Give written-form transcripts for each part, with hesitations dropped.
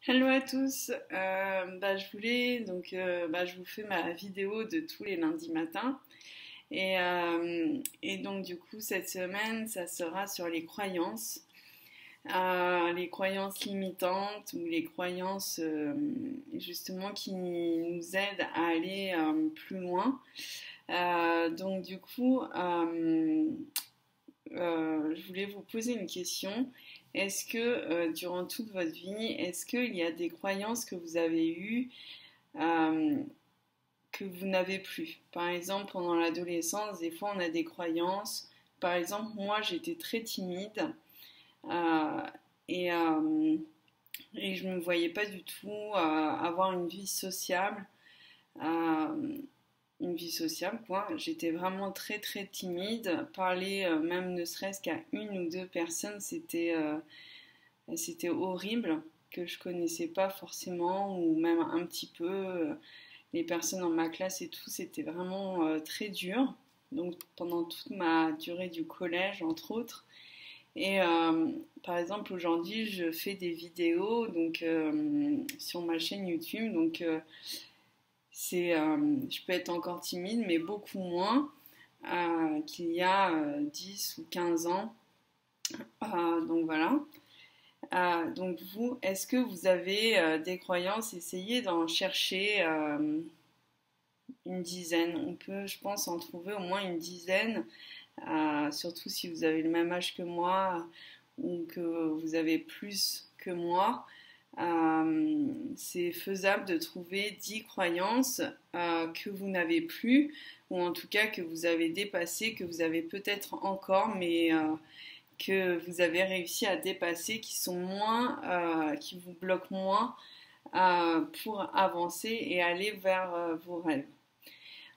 Hello à tous, je vous fais ma vidéo de tous les lundis matins et donc du coup cette semaine ça sera sur les croyances limitantes ou les croyances justement qui nous aident à aller plus loin. Donc du coup je voulais vous poser une question. Est-ce que durant toute votre vie, est-ce qu'il y a des croyances que vous avez eues euh, que vous n'avez plus? Par exemple, pendant l'adolescence, des fois on a des croyances. Par exemple, moi j'étais très timide euh, et, euh, et je ne me voyais pas du tout avoir une vie sociable. Euh, une vie sociale, quoi. J'étais vraiment très très timide. Parler même ne serait-ce qu'à une ou deux personnes, c'était horrible, que je connaissais pas forcément, ou même un petit peu les personnes dans ma classe et tout, c'était vraiment très dur. Donc pendant toute ma durée du collège, entre autres. Et par exemple, aujourd'hui, je fais des vidéos donc, sur ma chaîne YouTube. Donc, je peux être encore timide, mais beaucoup moins qu'il y a 10 ou 15 ans. Donc voilà. Donc vous, est-ce que vous avez des croyances? Essayez d'en chercher une dizaine. On peut, je pense, en trouver au moins une dizaine, surtout si vous avez le même âge que moi ou que vous avez plus que moi. C'est faisable de trouver 10 croyances que vous n'avez plus, ou en tout cas que vous avez dépassées, que vous avez peut-être encore, mais que vous avez réussi à dépasser, qui sont moins, qui vous bloquent moins pour avancer et aller vers vos rêves.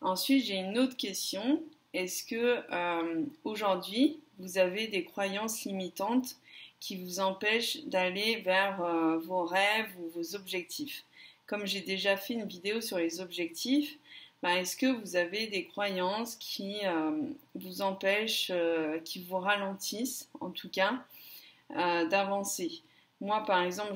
Ensuite, j'ai une autre question. Est-ce que aujourd'hui, vous avez des croyances limitantes qui vous empêchent d'aller vers vos rêves ou vos objectifs? Comme j'ai déjà fait une vidéo sur les objectifs, est-ce que vous avez des croyances qui vous empêchent, qui vous ralentissent en tout cas, d'avancer? Moi, par exemple,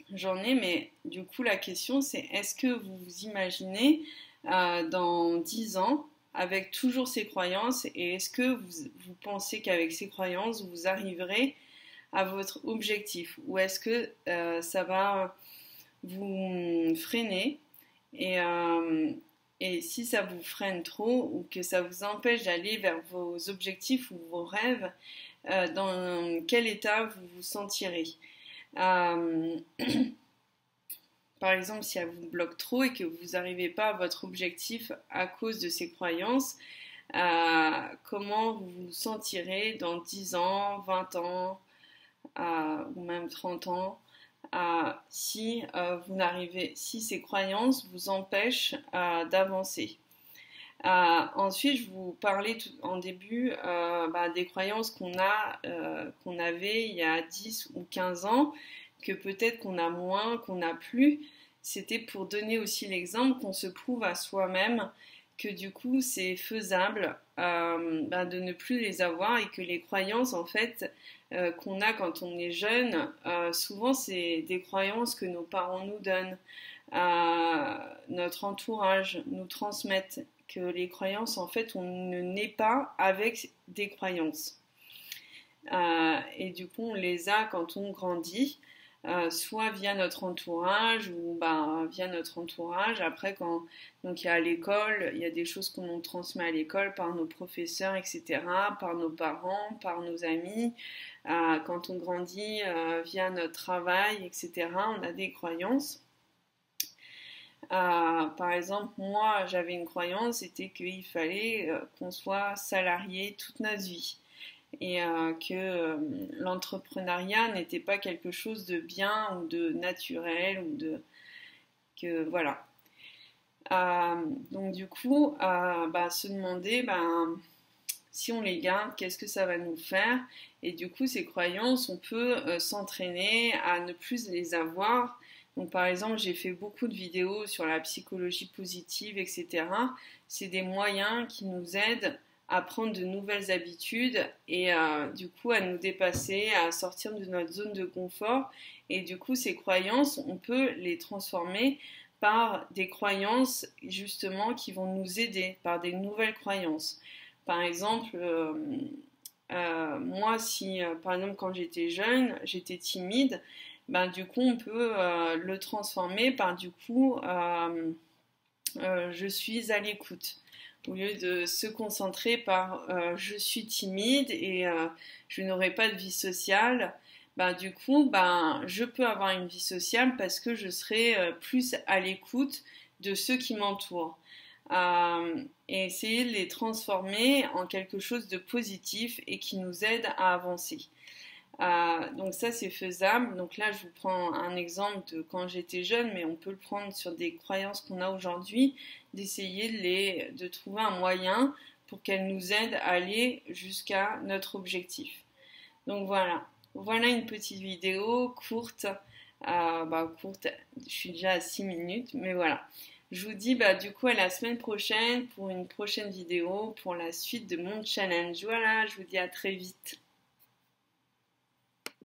mais du coup, la question c'est est-ce que vous vous imaginez dans 10 ans avec toujours ces croyances et est-ce que vous pensez qu'avec ces croyances, vous arriverez à votre objectif ou est-ce que ça va vous freiner et si ça vous freine trop ou que ça vous empêche d'aller vers vos objectifs ou vos rêves, dans quel état vous vous sentirez? Euh, Par exemple, si elle vous bloque trop et que vous n'arrivez pas à votre objectif à cause de ces croyances, comment vous vous sentirez dans 10 ans, 20 ans ou même 30 ans si ces croyances vous empêchent d'avancer. Ensuite, je vous parlais en début des croyances qu'on avait il y a 10 ou 15 ans, que peut-être qu'on a moins, qu'on n'a plus. C'était pour donner aussi l'exemple qu'on se prouve à soi-même que du coup c'est faisable de ne plus les avoir et que les croyances en fait qu'on a quand on est jeune, souvent c'est des croyances que nos parents nous donnent, notre entourage nous transmettent, que les croyances en fait on ne naît pas avec des croyances. Et du coup on les a quand on grandit. Soit via notre entourage ou via notre entourage. Après, donc il y a à l'école, il y a des choses qu'on nous transmet à l'école par nos professeurs, etc., par nos parents, par nos amis. Quand on grandit via notre travail, etc., on a des croyances. Par exemple, moi, j'avais une croyance, c'était qu'il fallait qu'on soit salarié toute notre vie et que l'entrepreneuriat n'était pas quelque chose de bien ou de naturel ou de que voilà. Donc du coup, se demander si on les garde, qu'est-ce que ça va nous faire? Et du coup, ces croyances, on peut s'entraîner à ne plus les avoir. Donc par exemple, j'ai fait beaucoup de vidéos sur la psychologie positive, etc. C'est des moyens qui nous aident à prendre de nouvelles habitudes et du coup à nous dépasser, à sortir de notre zone de confort. Et du coup, ces croyances, on peut les transformer par des croyances justement qui vont nous aider, par des nouvelles croyances. Par exemple, moi, si par exemple quand j'étais jeune, j'étais timide, ben, du coup on peut le transformer par du coup je suis à l'écoute. Au lieu de se concentrer par je suis timide et je n'aurai pas de vie sociale, ben, du coup ben, je peux avoir une vie sociale parce que je serai plus à l'écoute de ceux qui m'entourent. Et essayer de les transformer en quelque chose de positif et qui nous aide à avancer. Donc ça c'est faisable. Donc là je vous prends un exemple de quand j'étais jeune, mais on peut le prendre sur des croyances qu'on a aujourd'hui, d'essayer de trouver un moyen pour qu'elles nous aident à aller jusqu'à notre objectif. Donc voilà une petite vidéo courte. Courte, je suis déjà à 6 minutes, mais voilà. Je vous dis du coup à la semaine prochaine pour une prochaine vidéo pour la suite de mon challenge. Voilà, je vous dis à très vite.